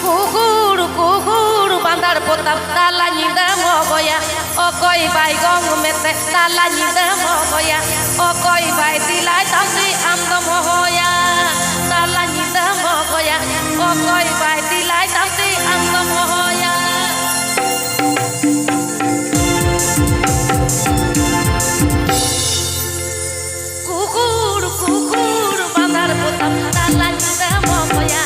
kukur bandar potam talani de mogoya okoi bai gong mete talani de mogoya okoi bai dilai tamsi am de mogoya talani de mogoya okoi bai dilai tamsi am de mogoya kukur bandar potam talani de mogoya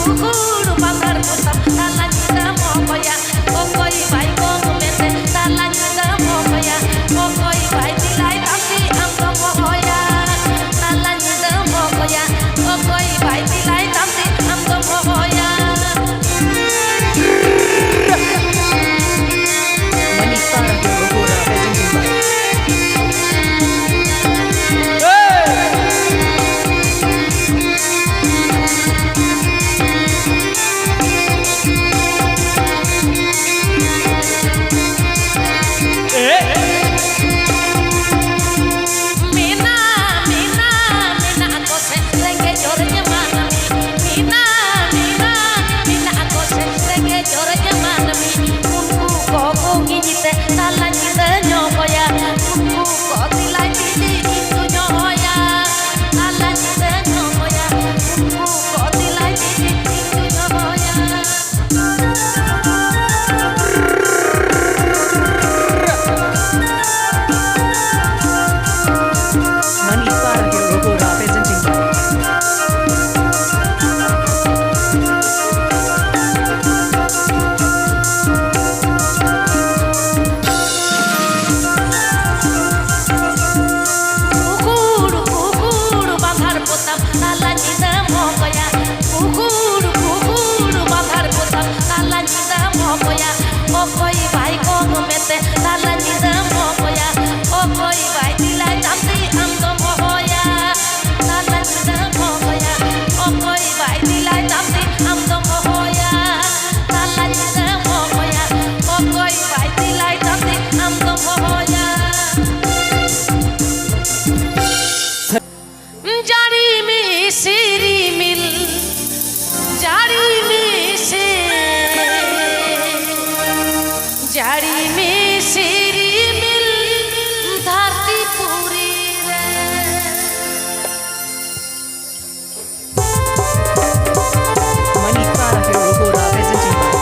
kukur bandar potam talani de mogoya okoi bai gong mete talani de mogoya okoi bai dilai tamsi am de mogoya talani de mogoya okoi bai dilai tamsi am de mogoya okoi bai gong mete talani de mogoya okoi bai dilai tamsi am de mogoya talani de mogoya okoi bai dilai tamsi am de mogoya talani de mogoya okoi bai dilai tamsi am de mogoya jari mi siri mil jari mi जाड़ी में सिरी मिल धरती पूरी Manikara Hirogora presenting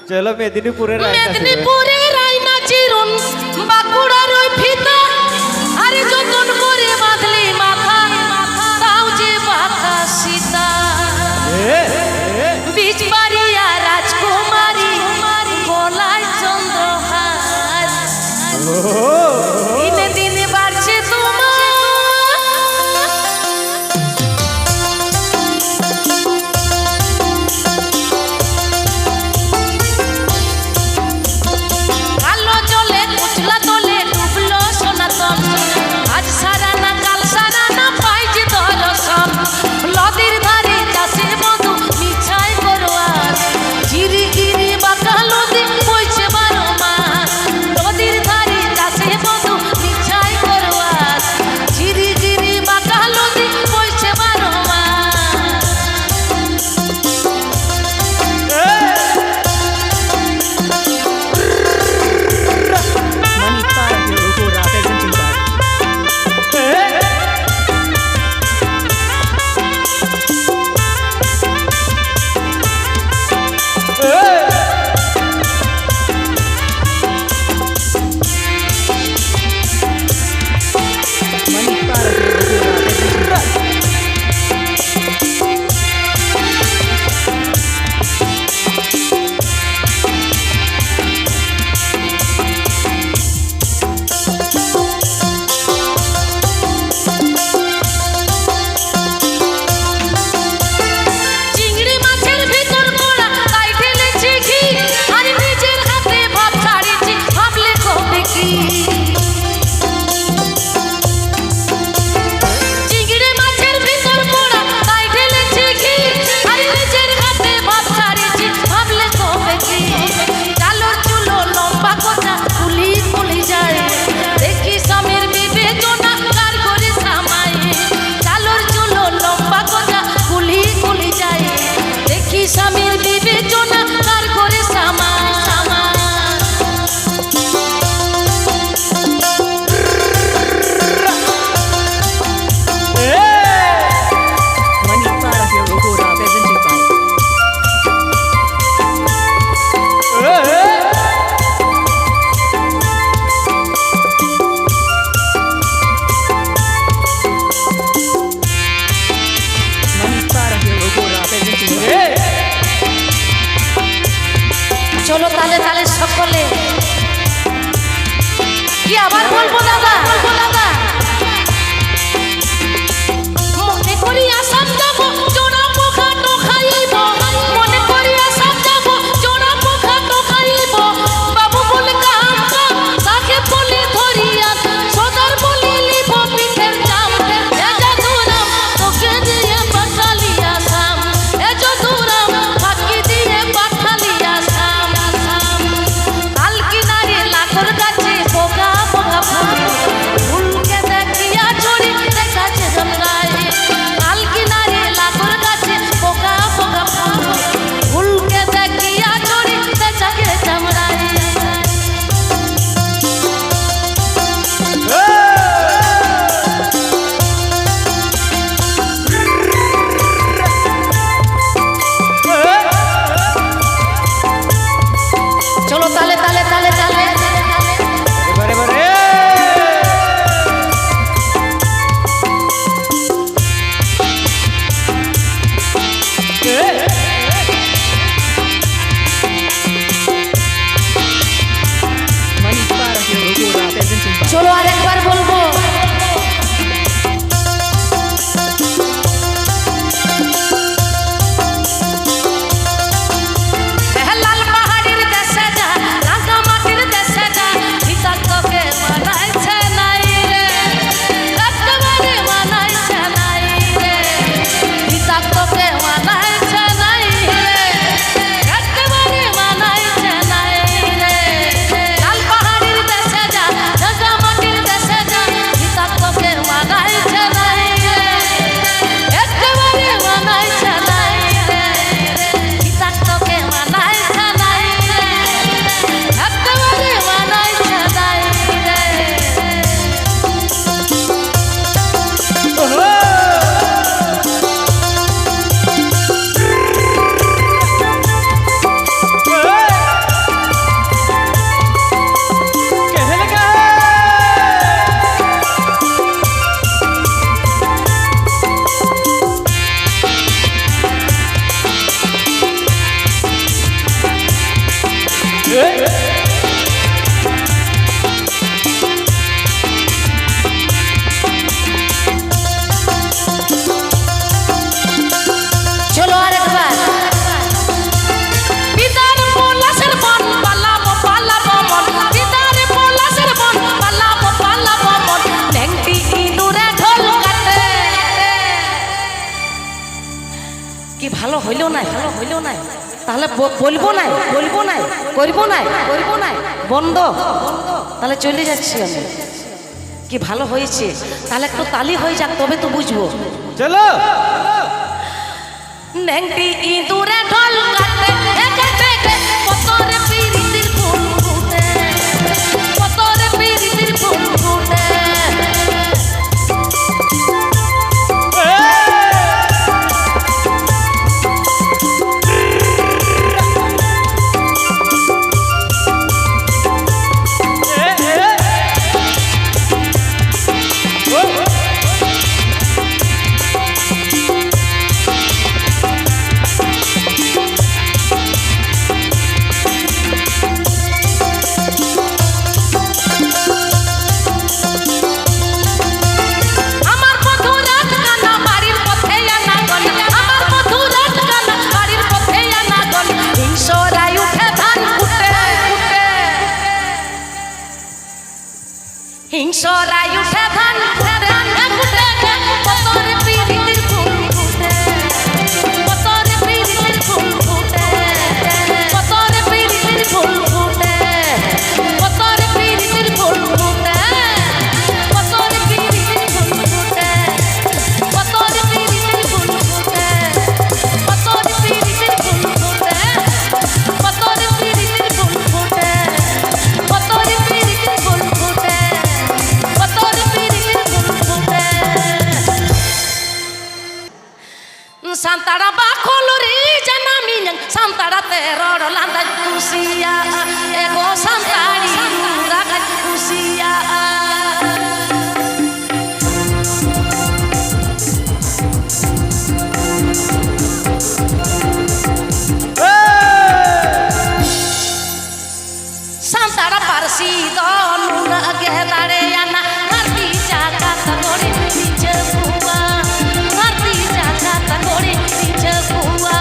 চলো মেদিনীপুরের আয়না ফিরে। মেদিনীপুরের আয়না চিরুন বাঁকুড়ার ওই ফিতা আরে যতন করে বাঁধলি মাথা তাও যে বাঁকা সীতা বীজবাড়িয়া রাজকুমারী গলায় চন্দ্রহার দিনে দিনে বাড়ছে তোমার কালো জলে কুচলা তলে ডুবলো সনাতন আজ সারা না কাল সারা না পাই যে দর্শন নদীর ধারে চাষে মধু মিছাই করোয়ার ঝিরি গিরি বাঁকা নদী বইছে 12 মাস নদীর ধারে চাষে মধু মিছাই করোয়ার ঝিরি গিরি বাঁকা নদী বইছে 12 মাস Manik para Hirokura presenting by Manik para Hirokura presenting by চিংড়ি মাছের ভিতর পোড়া তাই ঢেলেছি ঘি আর নিজের হাতে ভাব ছাড়িয়েছি ভাবলে কবে কি চিংড়ি মাছের ভিতর পোড়া তাই ঢেলেছি ঘি আর নিজের হাতে ভাব ছাড়িয়েছি ভাবলে কবে কি চালোর চুলো লম্বা কথা কুলি কুলি যায় দেখি স্বামীর বিবেচনা কার করে সামাই চালোর চুলো লম্বা কথা কুলি কুলি যায় দেখি স্বামীর বিবেচনা কার করে সামা সামা না তাহলে বলবো না বলবো না করবো না করবো না বন্ধ তাহলে চলে যাচ্ছি আমি কি ভালো হয়েছে তাহলে একটু তালি হয়ে যাক তবে তো বুঝবো চলো নেংটি ইঁদুরে ঢোল কাটে কতরে পিরিতির ফুল ফুটে কতরে পিরিতির ফুল ফুটে হিংসরাই উঠে ধান ফুটে কতরে পিরিতির ফুল ফুটে কতরে পিরিতির ফুল ফুটে কতরে পিরিতির ফুল ফুটে কতরে পিরিতির ফুল ফুটে কতরে পিরিতির ফুল ফুটে কতরে পিরিতির ফুল ফুটে কতরে পিরিতির ফুল ফুটে কতরে পিরিতির ফুল ফুটে কতরে পিরিতির ফুল ফুটে Santara bakolori jana minyang santara teror lantai usia ego santari rakan usia Santara parsido nuna gedare yana ngarti jagat gori dijebua ngarti jagat gori dijebua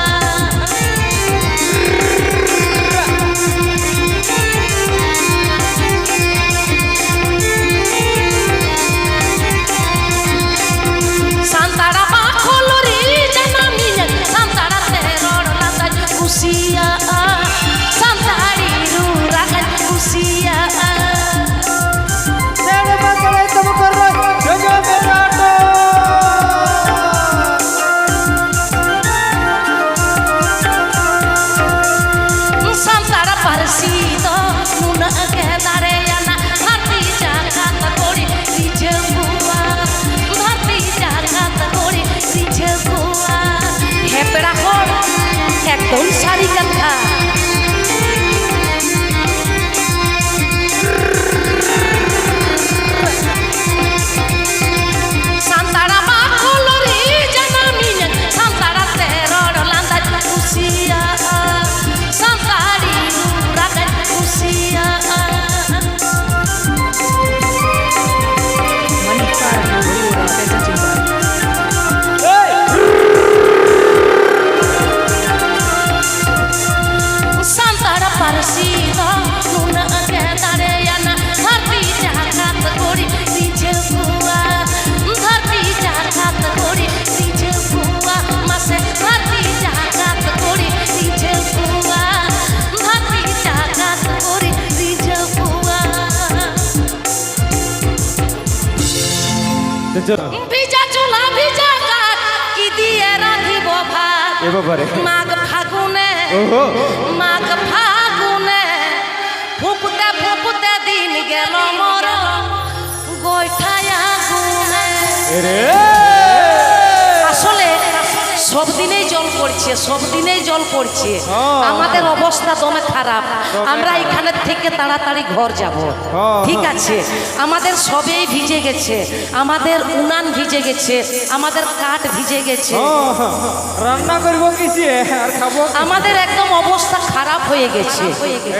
Santara bakolori jana minyak santara teror lantai usia santari rurakan usia Santara parsido nuna gedare yana ngarti jagat gori dijebua ngarti jagat gori dijebua hepera hor ekdom sari katha Santara bakolori jana minyak santara teror lantai usia santari rakan usia Manifar Nurura Desa Jember. Santara parsido nuna gedare yana dharti jagat gori dijebua dharti jagat gori dijebua mase dharti jagat gori dijebua dharti jagat gori dijebua ভিজা চুলা ভিজা কাঠ কি দিয়ে রাঁধিব ভাত এ বাবারে মাঘ ফাগুনে ওহো মাঘ ফাগুনে ফুপুতে ফুপুতে দিন গেল মোর গোইঠায় আগুনে এরে আসলে সব দিনেই জল পড়ছে সব দিনেই জল পড়ছে আমাদের অবস্থা দমে খারাপ আমরা এখানে থেকে তাড়াতাড়ি ঘর যাব ঠিক আছে আমাদের সবেই ভিজে গেছে আমাদের উনান ভিজে গেছে আমাদের কাঠ ভিজে গেছে রান্না করব কিসে আর খাবো আমাদের একদম অবস্থা খারাপ হয়ে গেছে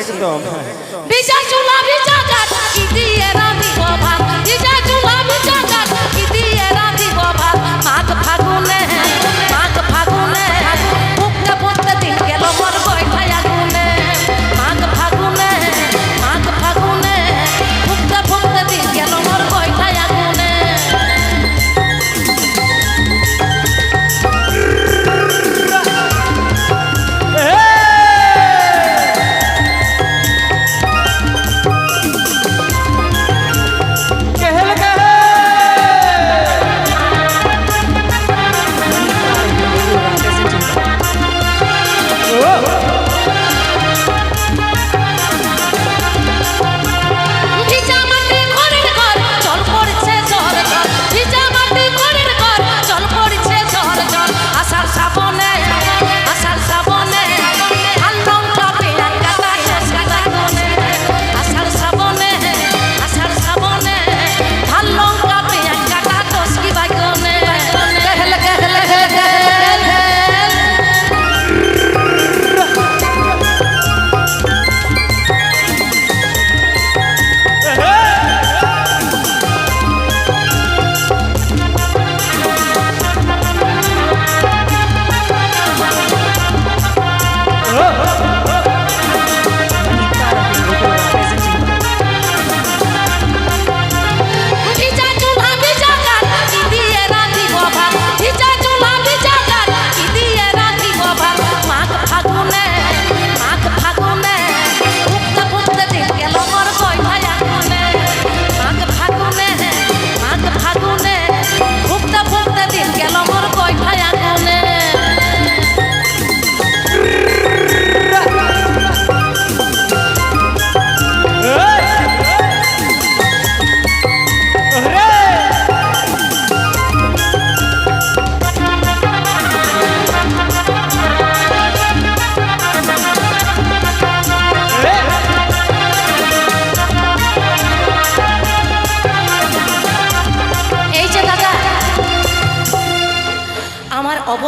একদম ভিজা চুলা ভিজা কাঠ কি দিয়ে রাঁধিব ভাত ভিজা চুলা ভিজা কাঠ কি দিয়ে রাঁধিব ভাত মাঘ ফাগুনে ফুকতে ফুকতে দিন গেল মোর গোইঠায় আগুনে মাঘ ফাগুনে ফুকতে ফুকতে দিন গেল মোর গোইঠায় আগুনে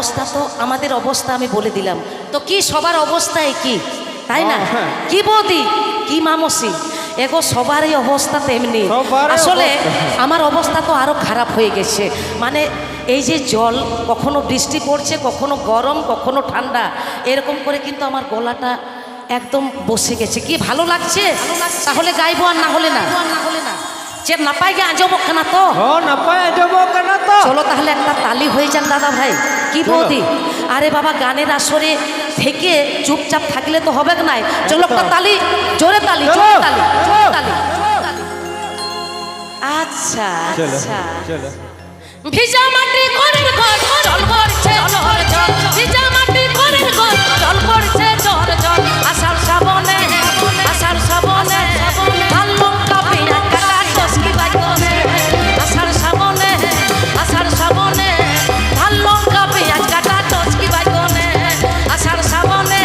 অবস্থা তো আমাদের অবস্থা আমি বলে দিলাম, তো কি সবার অবস্থা কি, তাই না? হ্যাঁ। কি বৌদি, কি মামসি, এগো সবারই অবস্থা তেমনি। সবারই আসলে অবস্থা। আমার অবস্থা তো আরো খারাপ হয়ে গেছে। মানে এই যে জল, কখনো বৃষ্টি পড়ছে, কখনো গরম, কখনো ঠান্ডা, এরকম করে কিন্তু আমার গলাটা একদম বসে গেছে। কি ভালো লাগছে? তাহলে গাইবো আর না হলে না। যে না পাই গে আজব না তো। নাপায় যাব কেন তো? চলো তাহলে একটা তালি হয়ে যান দাদা ভাই। কি চলো। বৌদি, আরে বাবা গানের আসরে থেকে চুপচাপ থাকলে তো হবে না। চলো একটা তালি, জোরে তালি, চলো। জোরে তালি, জোরে তালি। আচ্ছা চলো আচ্ছা। চলো। ভিজা মাটি ঘরের ঘর, জল পড়ছে ঝড় ঝড়। ভিজা মাটি ঘরের ঘর, জল পড়ছে ঝড় ঝড়। আষাঢ় শ্রাবণে, আষাঢ় শ্রাবণে, লাল লঙ্কা পেঁয়াজ কাটা টসকি বাইগনে। আষাঢ় শ্রাবণে, আষাঢ় শ্রাবণে, লাল লঙ্কা পেঁয়াজ কাটা টসকি বাইগনে। আষাঢ় শ্রাবণে,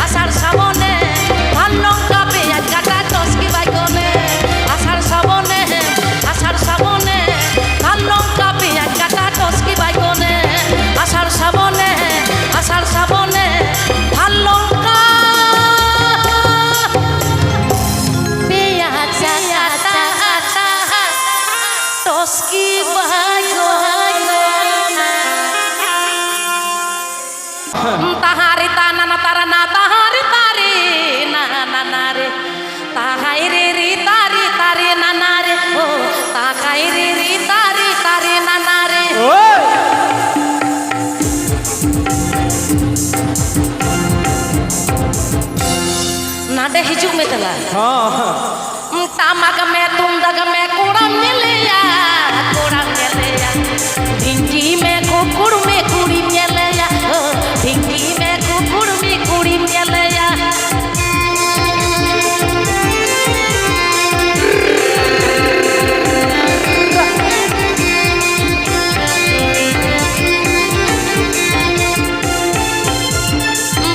আষাঢ় শ্রাবণে, লাল লঙ্কা পেঁয়াজ কাটা টসকি বাইগনে। আষাঢ় শ্রাবণে, আষাঢ় শ্রাবণে, লাল লঙ্কা পেঁয়াজ কাটা টসকি বাইগনে। আষাঢ় শ্রাবণে, আষাঢ় শ্রাবণে, লাল লঙ্কা পেঁয়াজ কাটা টসকি বাইগনে। তাহারে তা না না তারা না, তাহারে তারে না না না রে, তাহাই রে রে তারে তারে না না রে, ও তাহাই রে রে তারে তারে না না রে। ওই नाडे हिजुक में चला हाँ तामग में तुंदग में कोड़ा मिलेया, कोड़ा मिलेया भिंडी में कुकुड़ में कुड़ी मिलेया, भिंडी में कुकुड़ में कुड़ी मिलेया।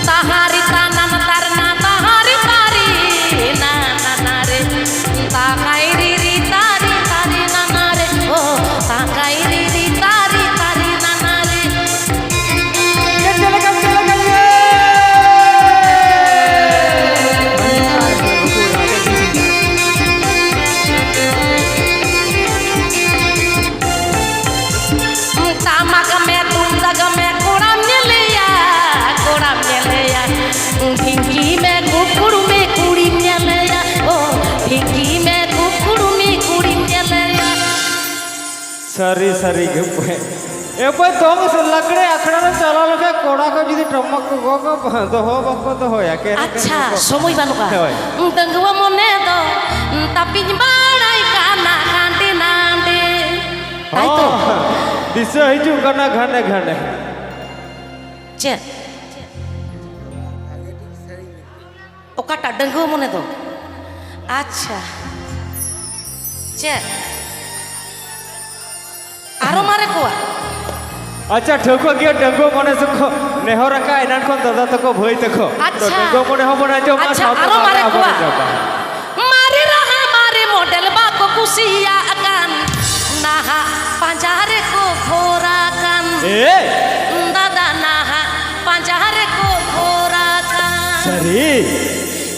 ताहारी ताना न तारना, ताहारी तारी ना ना ना रे, ताकाई री री तारी तारी ना ना रे, ओ ताकाई री री तारी तारी ना ना रे। तामग में तुंदग में कोड़ा मिलेया, कोड़ा मिलेया भिंगी में कुकुड़ में कुड़ी मिलेया, ओ भिंगी में कुकुड़ में कुड़ी मिलेया। सरी सरी एपय तोंग से लकड़े अखड़ा में चला लगे कोड़ा को जदी टमक को गो तो हो बको तो हो याके अच्छा समय बानुका হয়। दंगवा मने दो तापिज बाड़ाई काना कांडे नांडे ताई तो दिसे हिजु कना घाने घाने चे ओकाटा दंगवा मने दो अच्छा चे आरो मारे कोआ अच्छा ठोको गया डंगो मने सुखो नेहरा का इनान कोन दादा तको भई तको तो अच्छा। डंगो मने हो बना जो मा अच्छा साथ आरो मारे कोआ जाबा मारे रहा मारे मॉडल बाको कुसिया अकान नाहा पंजारे को घोरा कान ए दादा नाहा पंजारे को घोरा कान सरी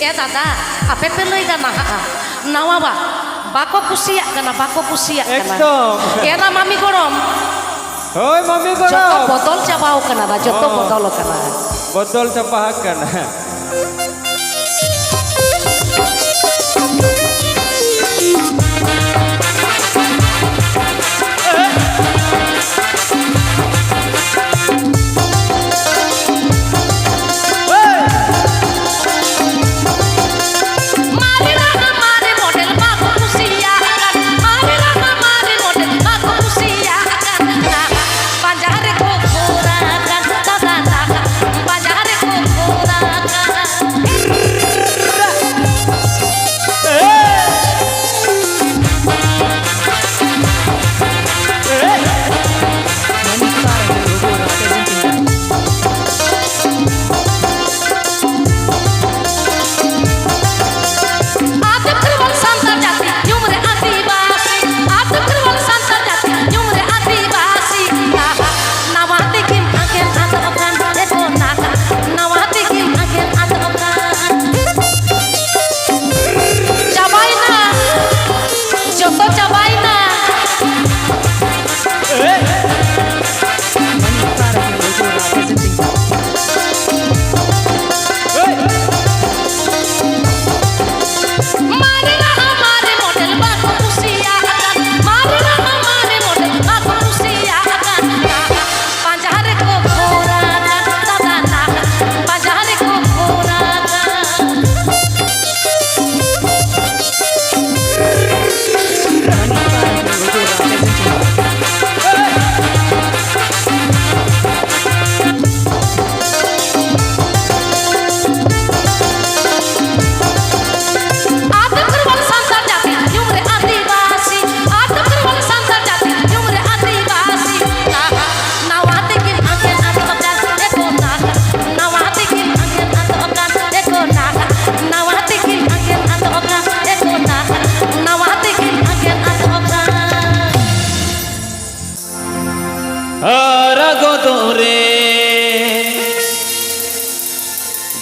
ए दादा आपे पे लइगा नाहा नावाबा बाको कुसिया kana bako kusiya kana एकदम era mami gorom ओय मम्मी को joto botol cabao kana ba joto botol kana बदल चपा कना mare raha mare model bako kusiya kan mare raha mare model bako kusiya kan naha पंजारे को घोरा kan dada naha पंजारे को घोरा kan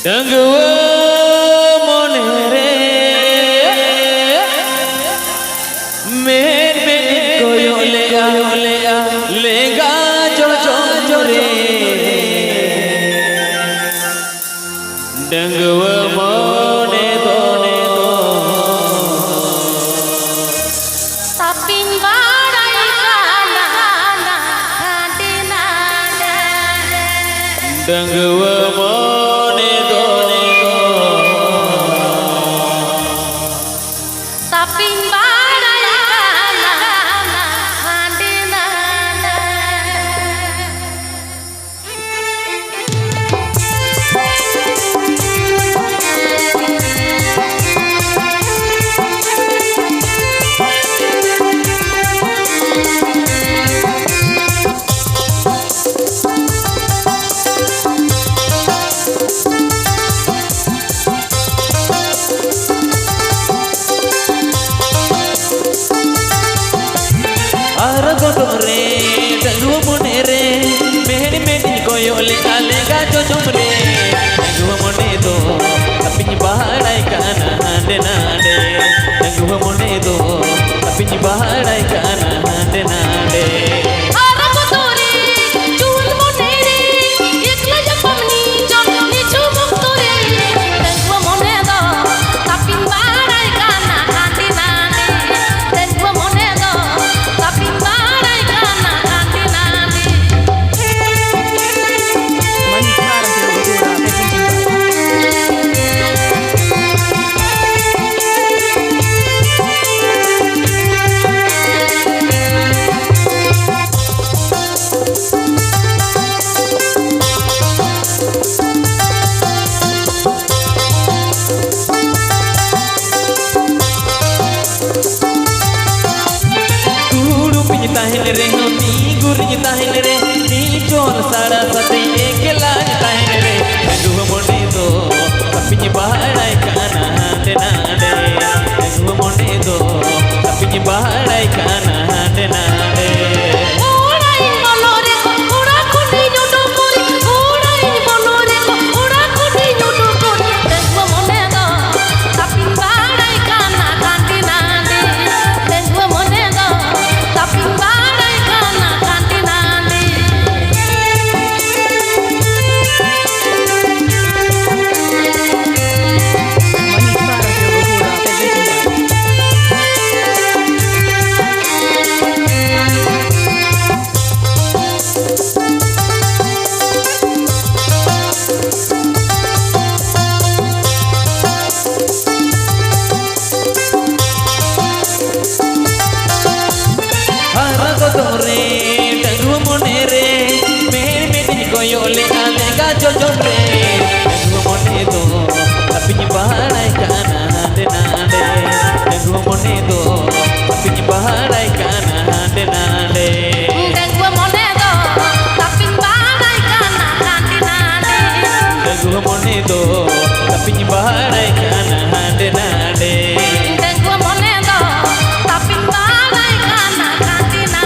डंगुआ मोने रे मेरे कोयो लेगा जो रे डंगुआ मोने दो Tapin barai kana kadina डंगुआ मोने दो Tapin barai kana kadina रे डंगुआ मोने रे मेरी कोयो लेगा जो रे डंगुआ मोने दो अपिन बाड़ाई काना हांडे नाडे डंगुआ मोने दो अपिन बाड़ाई काना हांडे Nade Arabu tori chul monere ekla japamni jonni chumuk tori Tengwa mone do tapin barai kana kadina Tengwa mone do tapin barai kana kadina Manipara Hirogura presenting Kudu pin Tahil रे नी गुरज ताहिल रे नी चोर साड़ा सते एक लाज ताहिल रे डंगुआ मोने दो अपिन बाड़ाई काना हांडे नाडे डंगुआ मोने दो अपिन बाड़ाई काना हांडे Nade Urai bolore ura khudi nyudu kori Urai bolore ura khudi nyudu kori Tengwa mone do tapin barai kana kadina Tengwa mone do tapin barai kana kadina Manipara Hirogura presenting रे डंगुआ मोने रे मेरी कोयो लेगा जो रे डंगुआ मोने दो अपिन बाड़ाई काना हांडे नाडे डंगुआ मोने दो अपिन बाड़ाई काना हांडे Nade Tengwa mone do tapin barai kana kadina डंगुआ मोने दो अपिन बाड़ाई काना हांडे Nade Tengwa mone do tapin barai kana kadina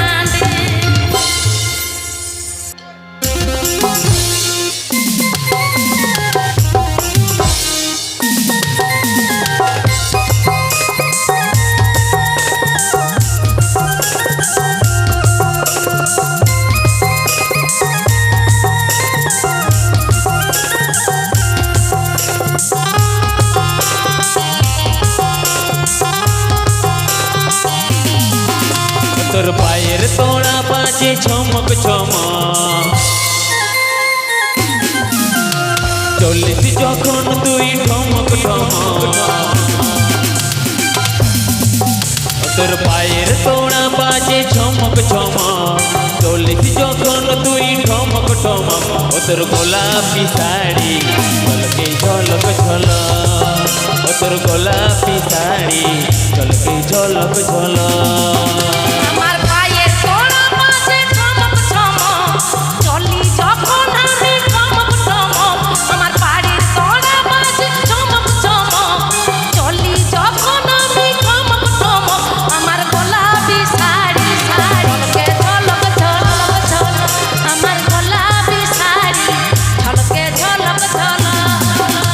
তোর পায়ের তোড়া বাজে ছমক ছমক চলিস যখন তুই ঠমক ঠমক তোর পায়ের তোড়া বাজে ছমক ছমক চলিস যখন তুই ঠমক ঠমক ও তোর গোলাপি শাড়ি ঝলকে ঝলক ঝলক ও তোর গোলাপি শাড়ি ঝলকে ঝলক ঝলক আমার পায়ের তোড়া বাজে ঠমক ঠমক চলি যখন আমি ঠমক ঠমক আমার পায়ের তোড়া বাজে ঠমক ঠমক চলি যখন আমি ঠমক ঠমক আমার গোলাপি শাড়ি ঝলকে ঝলক ঝলক ঝলক আমার গোলাপি শাড়ি ঝলকে ঝলক ঝলক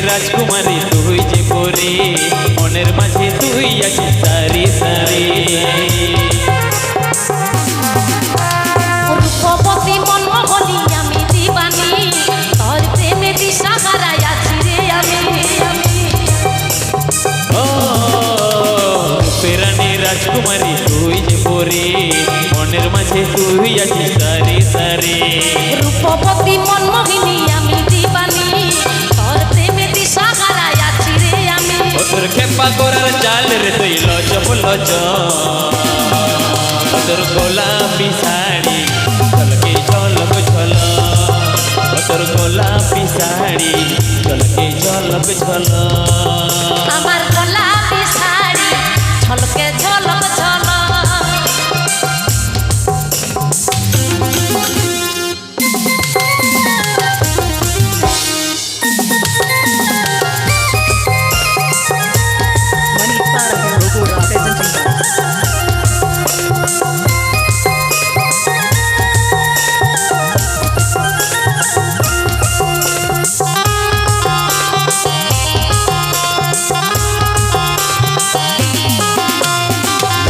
রাজকুমারী তুই যে পরে মনের মাঝে তুই আছিস সারি সারি রূপবতী মনমোহনী আমি দিবানি তোর প্রেমে দিশাহারায় আছি রে আমি ও পেরানি রাজকুমারী তুই যে পরে মনের মাঝে তুই আছিস সারি সারি রূপবতী মনমোহিনী আমি দিবানি তোর প্রেমে দিশাহারায় আছি রে আমি ও তোর খেপা করার চাল রে তুই লজ লজ ও তোর গোলাপি শাড়ি ঝলকে ঝলক ঝল ও তোর গোলাপি শাড়ি ঝলকে ঝলক ঝল আমার গোলাপি শাড়ি ঝলকে ঝলক ঝলক Money para Hero Gora presenting by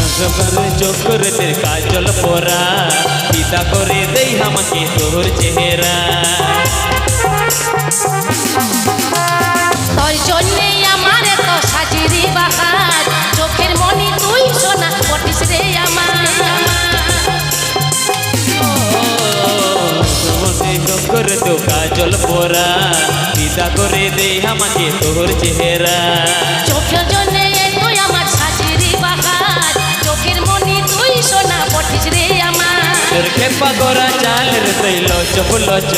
নজর চোখর তের কাজল পরা পিতা করে দেই আমাকে তোর চেহারা তোর জন্যে আমার এত সাজিরি বাহার চোখের মনি তুই সোনা পটিস রে আমার চোখর তো কাজল পরা পিতা করে দেই আমাকে তোর চেহারা চোখের জন্যে তুই আমার সাজিরি বাহার চোখের মনি তুই সোনা পটিস রে আমার তোর খেপা করা চাল রে তুই লচ লচ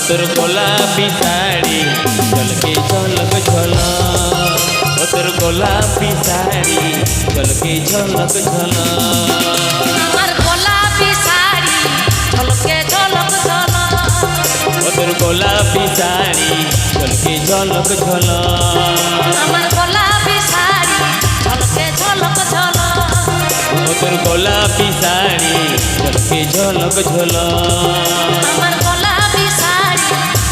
তোর গোলাপি শাড়ি ঝলকে ঝলক ঝল ও তোর গোলাপি শাড়ি ঝলকে ঝলক ঝল আমার গোলাপি শাড়ি ঝলকে ঝলক ঝলক ও তোর গোলাপি শাড়ি ঝলকে ঝলক ঝল আমার গোলাপি শাড়ি ঝলকে ঝলক ঝলক ও তোর গোলাপি শাড়ি ঝলকে ঝলক ঝল আমার গোলাপি শাড়ি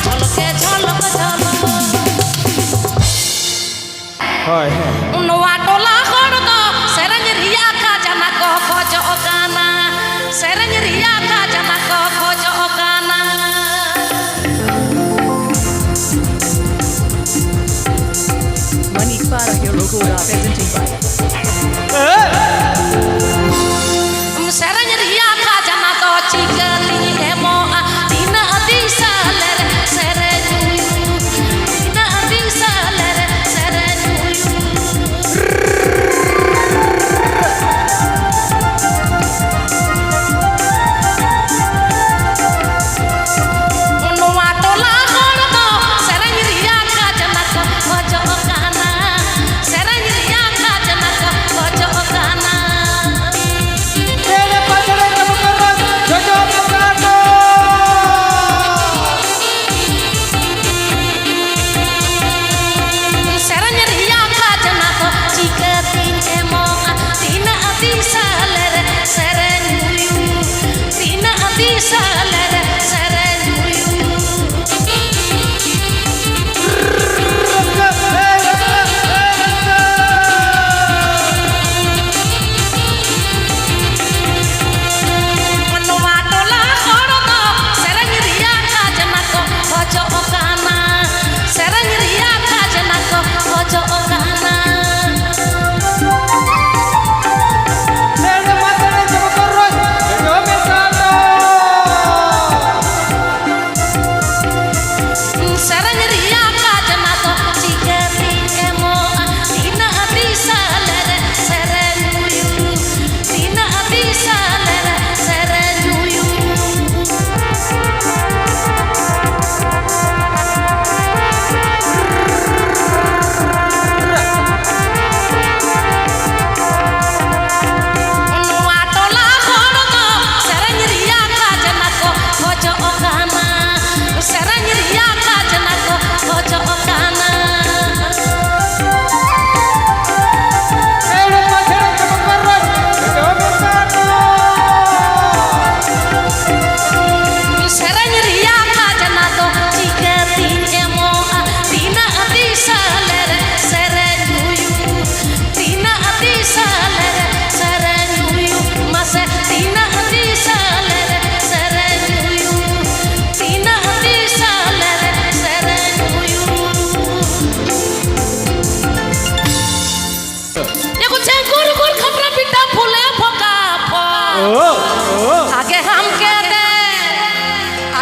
ঝলকে ঝলক ঝলক হয় নোয়া টোলা হড়দ সেরেঞ্জ রিয়া কা জানা কো খোঁজ গানা সেরেঞ্জ রিয়া কা জানা কো খোঁজ গানা Money para Hero Gora presenting by সেরেঞ্জ Riya কা জানা তো চিকলি এমো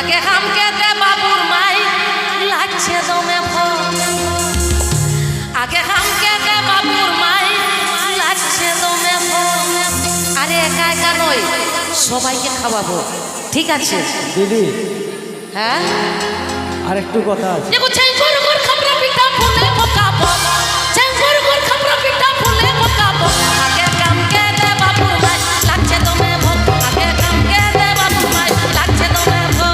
আগে হামকে দে বাবুর মাই লাগছে দমে ভোগ আগে হামকে দে বাবুর মাই লাগছে দমে ভোগ আরে একা একা নয় সবাইকে খাওয়াবো ঠিক আছে দিদি হ্যাঁ আর একটু কথা আছে দেখো চেঙ্গুর গুড় খাবরা পিঠা ফুলে পকাবো চেঙ্গুর গুড় খাবরা পিঠা ফুলে পকাবো আগে হামকে দে বাবুর মাই লাগছে দমে ভোগ আগে হামকে দে বাবুর মাই লাগছে দমে ভোগ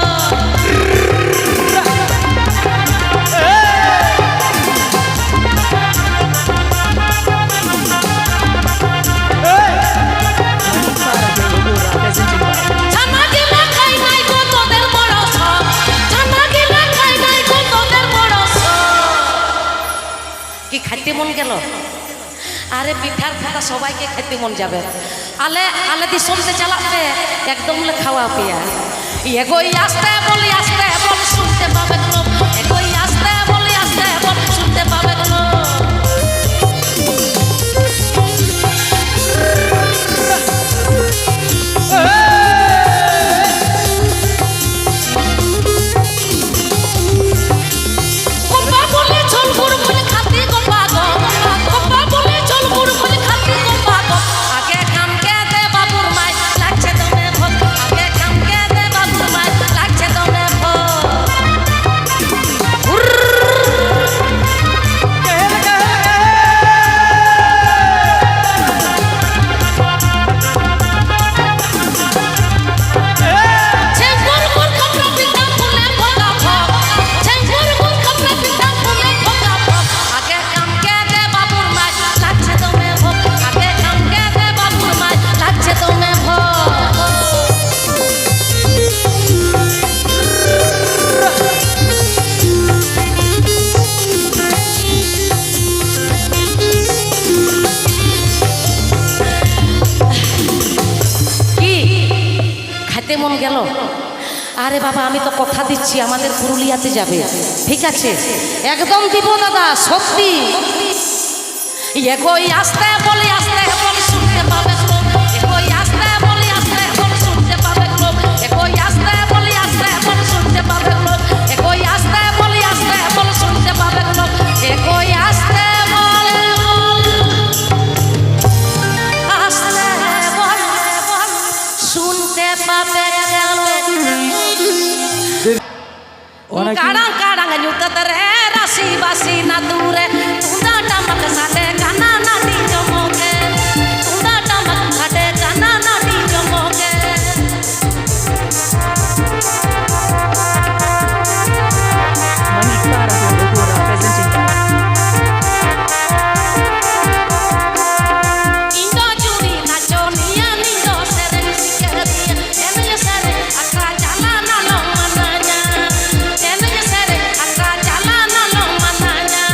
ছানা গিলা খাই নাই গো তোদের বড় সব ছানা গিলা খাই নাই গো তোদের বড় সব কি খাইতে মন গেল আরে পিঠার কথা সবাইকে খেতে মন যাবে আলে আলে দিশমতে চালাতে একদম খাওয়া পিয়া এগোই আসতে বলি বল শুনতে পাবে গো এগোই আসতে বলি বল শুনতে পাবে গো গোপা বলে চল গুড় বলে খাতি গোপা গো গোপা বলে চল গুড় বলে খাতি গোপা গো আগে কামকে দে বাবুর মাই লাগছে দমে ভোগ আগে কামকে দে বাবুর মাই লাগছে দমে ভোগ চেঙ্গুর গুড় খাবরা পিঠা ফুলে পকাবো চেঙ্গুর গুড় খাবরা পিঠা ফুলে পকাবো আগে কামকে দে বাবুর মাই লাগছে দমে ভোগ আগে কামকে দে বাবুর মাই লাগছে দমে ভোগ কি খাইতে মন গেল আরে বাবা আমি তো কথা দিচ্ছি আমাদের পুরুলিয়াতে যাবে ঠিক আছে একদম দিব দাদা সত্যি এগোই আসতে বলি বল শুনতে পাবে লোক এগোই আসতে বলি বল শুনতে পাবে লোক এগোই আসতে বলি বল শুনতে পাবে লোক এগোই আসতে বলি বল শুনতে পাবে লোক এগোই আসতে বলে বল আসতে বল শুনতে পাবে গেল অনেক কাড়াং কাড়াং nyutatare rasi basi na dure tunda tamak sade kana na di jomoge tunda tamak sade kana na di jomoge Manik Para Gogora presenting indo juri na jonia nindo sereng sikeria enye sere akra jala na lo mananya enye sere akra jala na lo mananya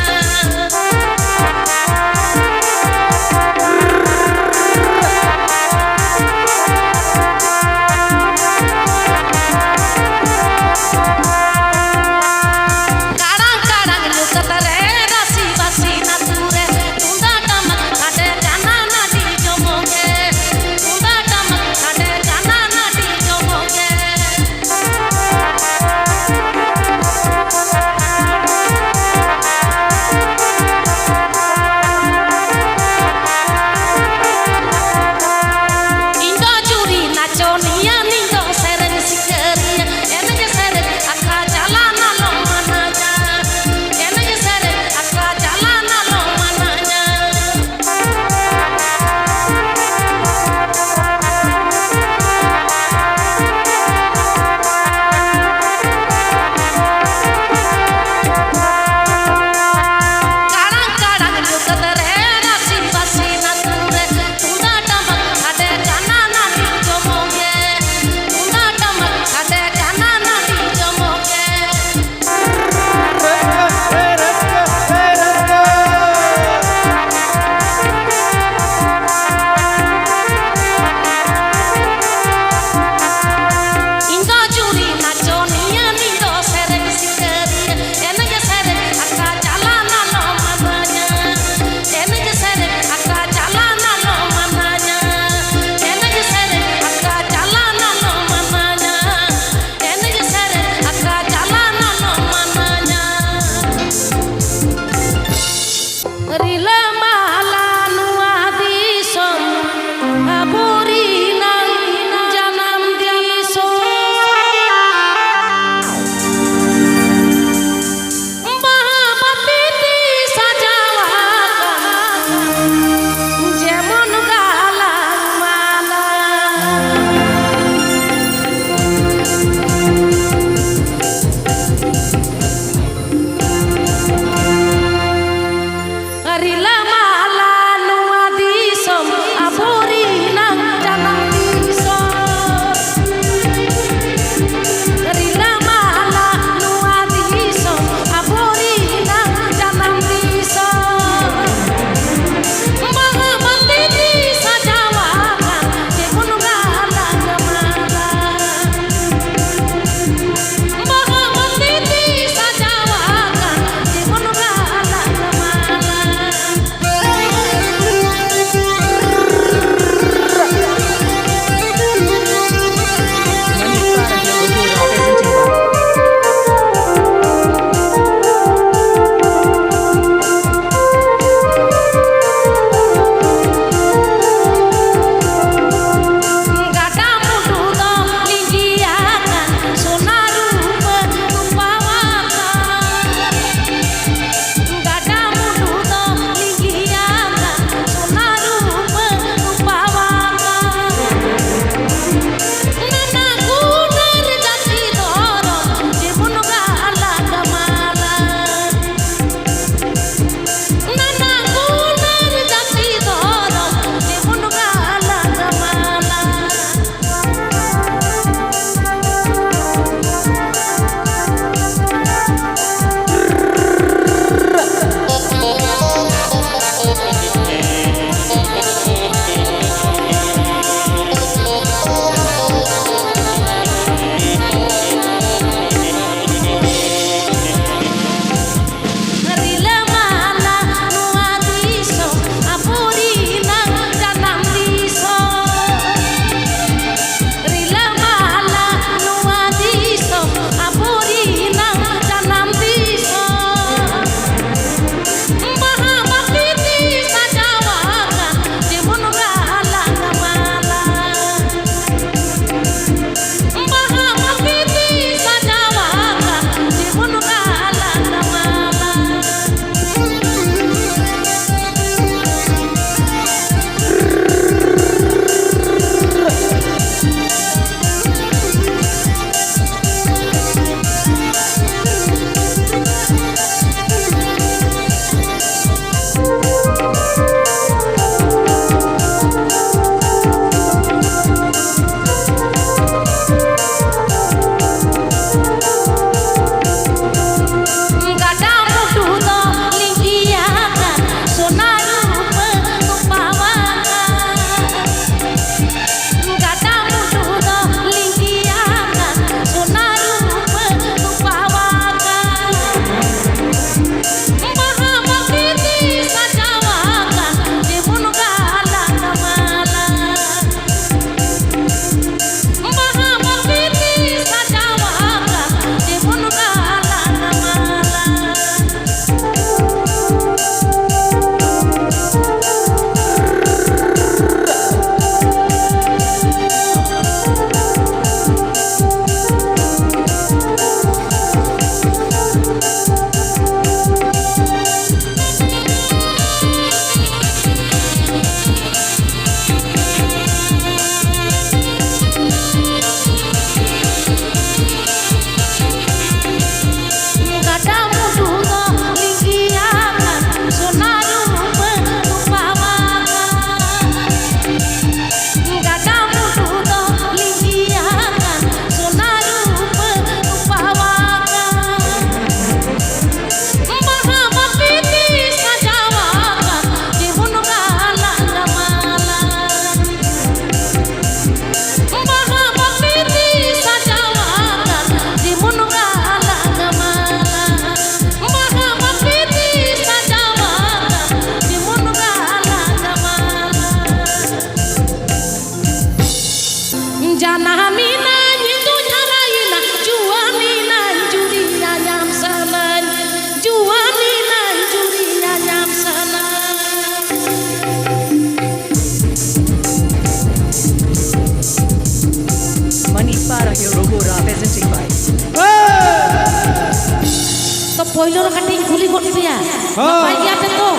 Poilor kating kuli got dia. Napai gya pe to.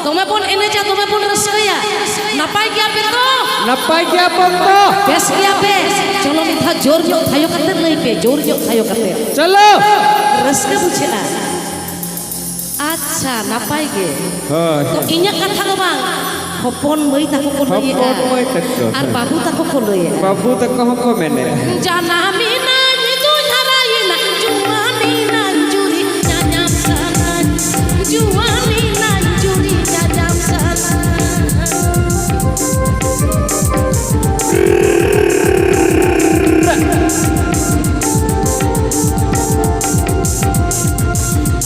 Dome pon eneja dome pon raskaya. Napai gya pe to. Napai kya pokto? Bes gya pe. Cholo mitha jor jor thayo kate lei pe. Jor jor thayo kate. Chalo. Raska bujha. Acha napai ge. Hoi. To inya katha do bang. Hopon mai tako ko lei. Hopon mai tako. Ar babu tako ko lei. Babu tak ko mene. Janami na itu harai na juani na juri nyanyam sana. Juani na juri nyanyam sana.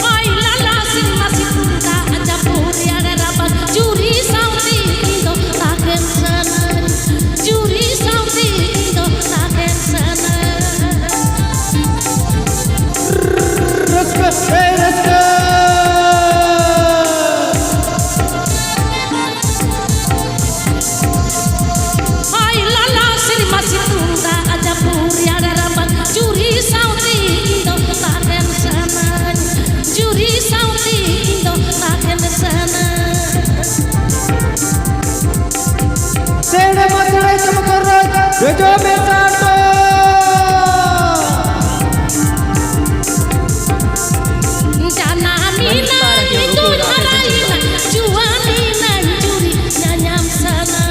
Oi lala sin masih tunda aja puri ada rapat juri sauti indo taken sana. Juri sauti indo taken sana. Raska, raska. Oi lala sin masih tunda aja puri ada rapat juri sauti indo taken sana. Juri sauti indo taken sana. Sede matare chamakarra. Jojo besato. Janami na itu harai na juani na juri nyanyam sana.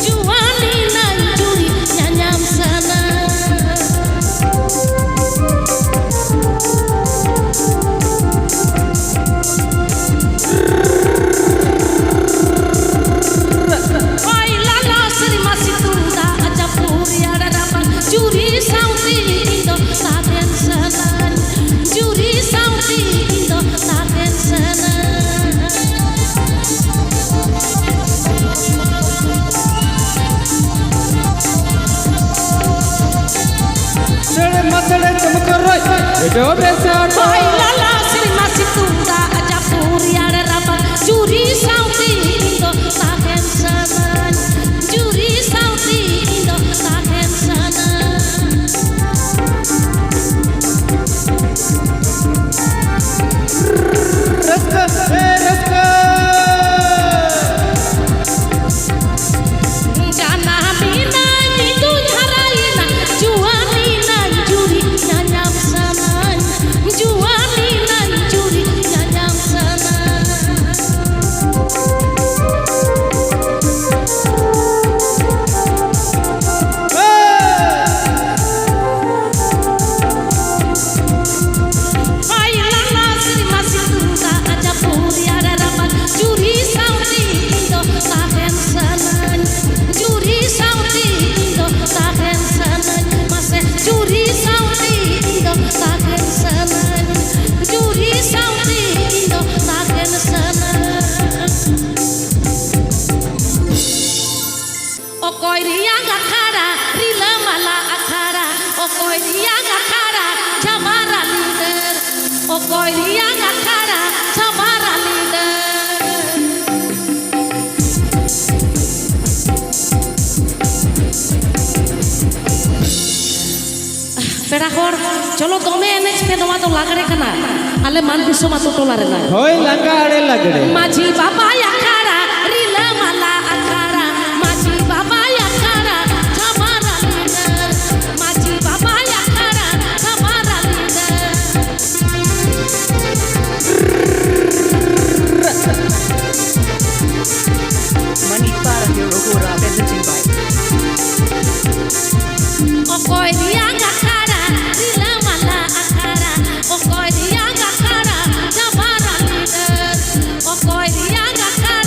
Juani na juri nyanyam sana. Oi lala seri masih tunda aja puri ada dapat juri sauti indo taken sana. Juri sauti indo taken sana. Sede matare chamakarra. Jojo besato. Oi lala seri masih tunda aja puri ada dapat juri sauti indo taken sana. Juri sauti indo taken sana. Raska, raska. Janami na itu harai na juani na juri nyanyam sana. Juani na juri nyanyam sana. Oi lala seri masih tunda aja puri ada dapat juri sauti indo taken sana. Juri sauti indo taken sana. Masih juri sauti indo taken sana. Juri sauti indo taken sana. Okoi ria gakhara rila mala akhara. Okoi ria gakhara chamara leader. Okoi ria gakhara chamara leader. Pera hor cholo dome enej pe noma to lagare kana. Ale man disom ato tola re na. Hoi langa ade lagde. Maji baba akhara rila mala akhara. Maji baba akhara chamara leader. Maji baba akhara chamara leader. Manipara de Rogura presenting by Okoi dia akhara rila mala akhara. Okoi dia akhara chamara leader. Okoi dia akhara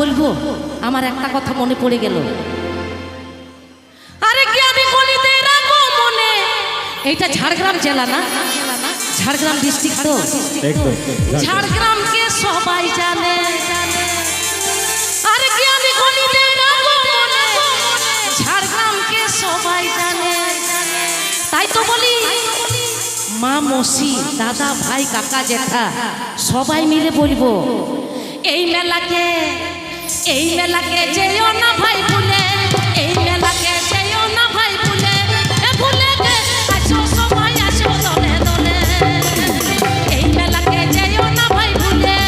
বলবো আমার একটা কথা মনে পড়ে গেল। আরে জ্ঞানী গণিতে রাখো মনে, এইটা ঝাড়গ্রাম জেলা না, ঝাড়গ্রাম ডিস্ট্রিক্ট তো। একদম ঝাড়গ্রামকে সবাই জানে, আর জ্ঞানী গণিতের আগমনে ঝাড়গ্রামকে সবাই জানে। তাই তো বলি মা, মৌসি, দাদা, ভাই, কাকা, জেঠা সবাই মিলে বলবো এই মেলাকে যেও না ভাই ভুলে, এই মেলাকে যেও না ভাই ভুলে, এ ভুলে গে আসো সবাই আসো দলে দলে। এই মেলাকে যেও না ভাই ভুলে,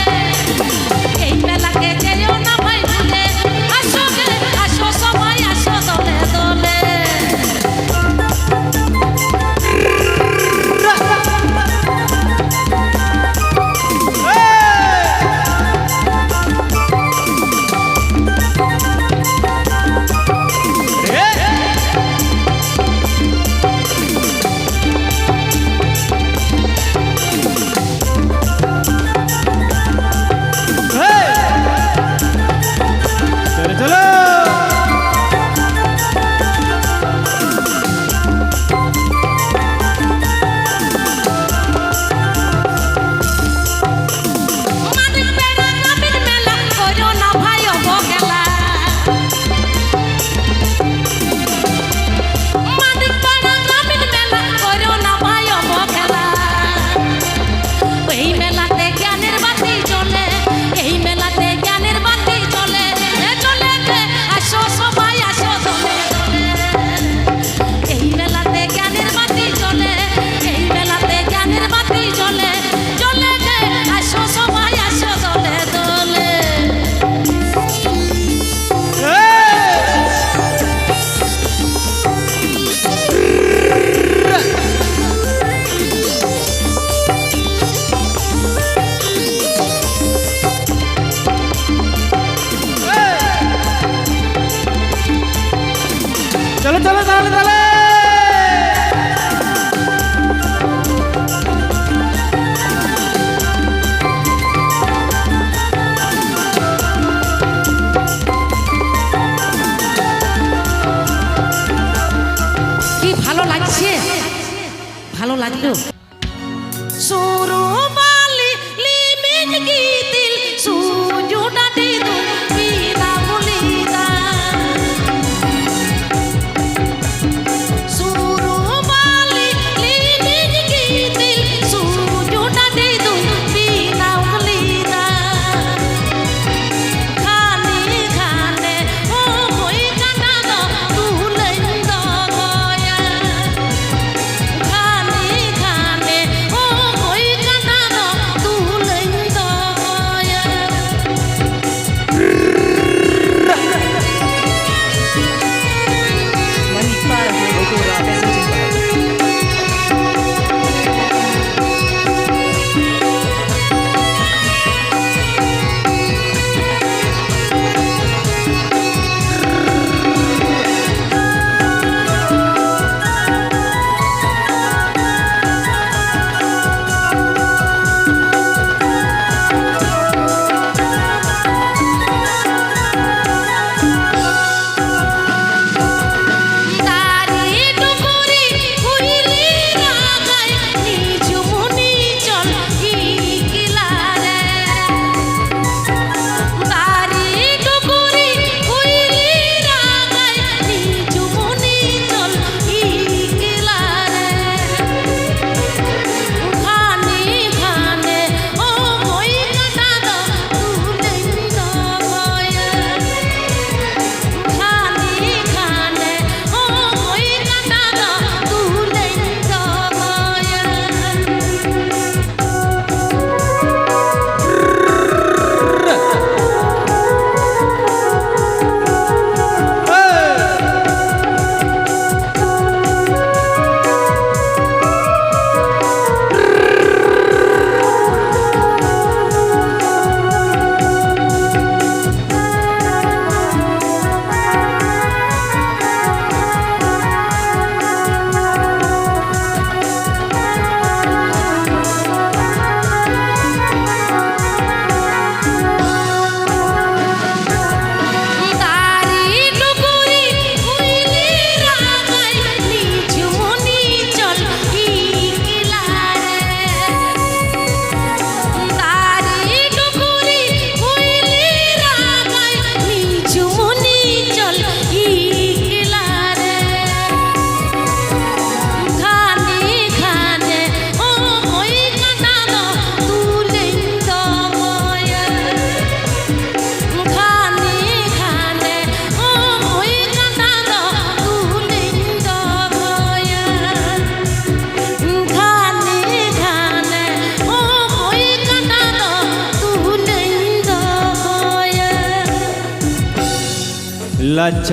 এই মেলাকে যেও না ভাই ভুলে, আসো গে আসো সবাই আসো দলে দলে। চলো চলো তাহলে তাহলে কি ভালো লাগছে, ভালো লাগলো। সুরু বালি লিমিট গীতিল সুজুটা দিদু বিনা বলিদা। সুরু বালি লিমিট গীতিল সুজুটা দিদু বিনা বলিদা। খানে খানে ও কই কানা দো তুলেন দো গয়া। খানে খানে ও কই কানা लाचा